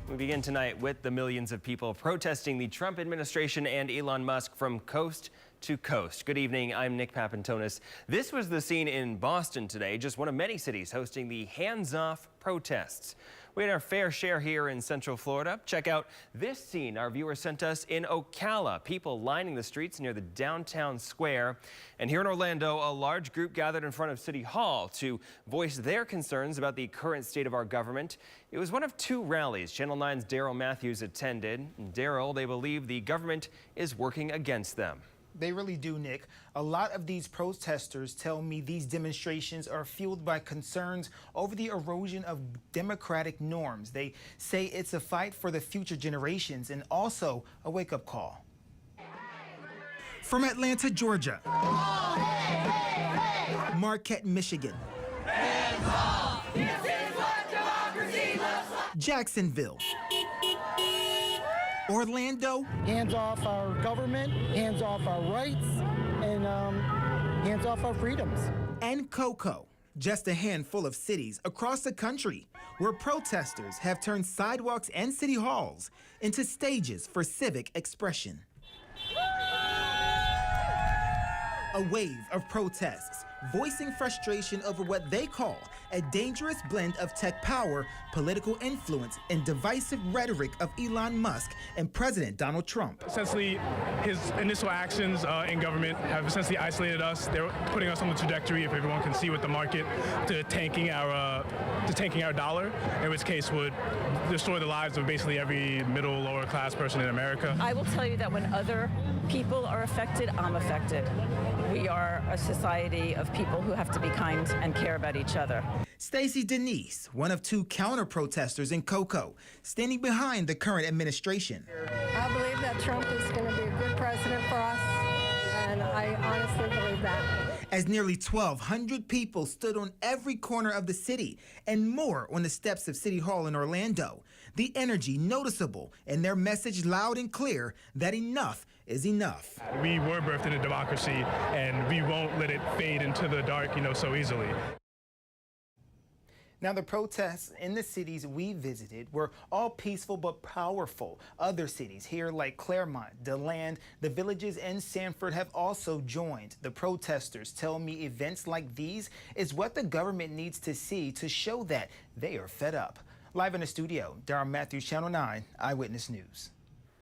We begin tonight with the millions of people protesting the Trump administration and Elon Musk from coast to coast. Good evening, I'm Nick Papantonis. This was the scene in Boston today, just one of many cities hosting the hands-off protests. We had our fair share here in Central Florida. Check out this scene our viewer sent us in Ocala. People lining the streets near the downtown square. And here in Orlando, a large group gathered in front of City Hall to voice their concerns about the current state of our government. It was one of two rallies Channel 9's Daryl Matthews attended. Daryl, they believe the government is working against them. They really do, Nick. A lot of these protesters tell me these demonstrations are fueled by concerns over the erosion of democratic norms. They say it's a fight for the future generations and also a wake-up call. From Atlanta, Georgia, Marquette, Michigan, this is what democracy looks like. Jacksonville, Orlando. Hands off our government, hands off our rights, and hands off our freedoms. And Cocoa, just a handful of cities across the country where protesters have turned sidewalks and city halls into stages for civic expression. A wave of protests voicing frustration over what they call a dangerous blend of tech power, political influence, and divisive rhetoric of Elon Musk and President Donald Trump. Essentially, his initial actions in government have essentially isolated us. They're putting us on the trajectory, if everyone can see with the market, to tanking our dollar, in which case would destroy the lives of basically every middle, lower class person in America. I will tell you that when other people are affected, I'm affected. We are a society of people who have to be kind and care about each other. Stacey Denise, one of two counter-protesters in Cocoa, standing behind the current administration. I believe that Trump is going to be a good president for us, and I honestly believe that. As nearly 1,200 people stood on every corner of the city and more on the steps of City Hall in Orlando, the energy noticeable and their message loud and clear that enough is enough. We were birthed in a democracy, and we won't let it fade into the dark, so easily. Now, the protests in the cities we visited were all peaceful but powerful. Other cities here like Claremont, DeLand, the Villages, and Sanford have also joined. The protesters tell me events like these is what the government needs to see to show that they are fed up. Live in the studio, Daryl Matthews, Channel 9 Eyewitness News.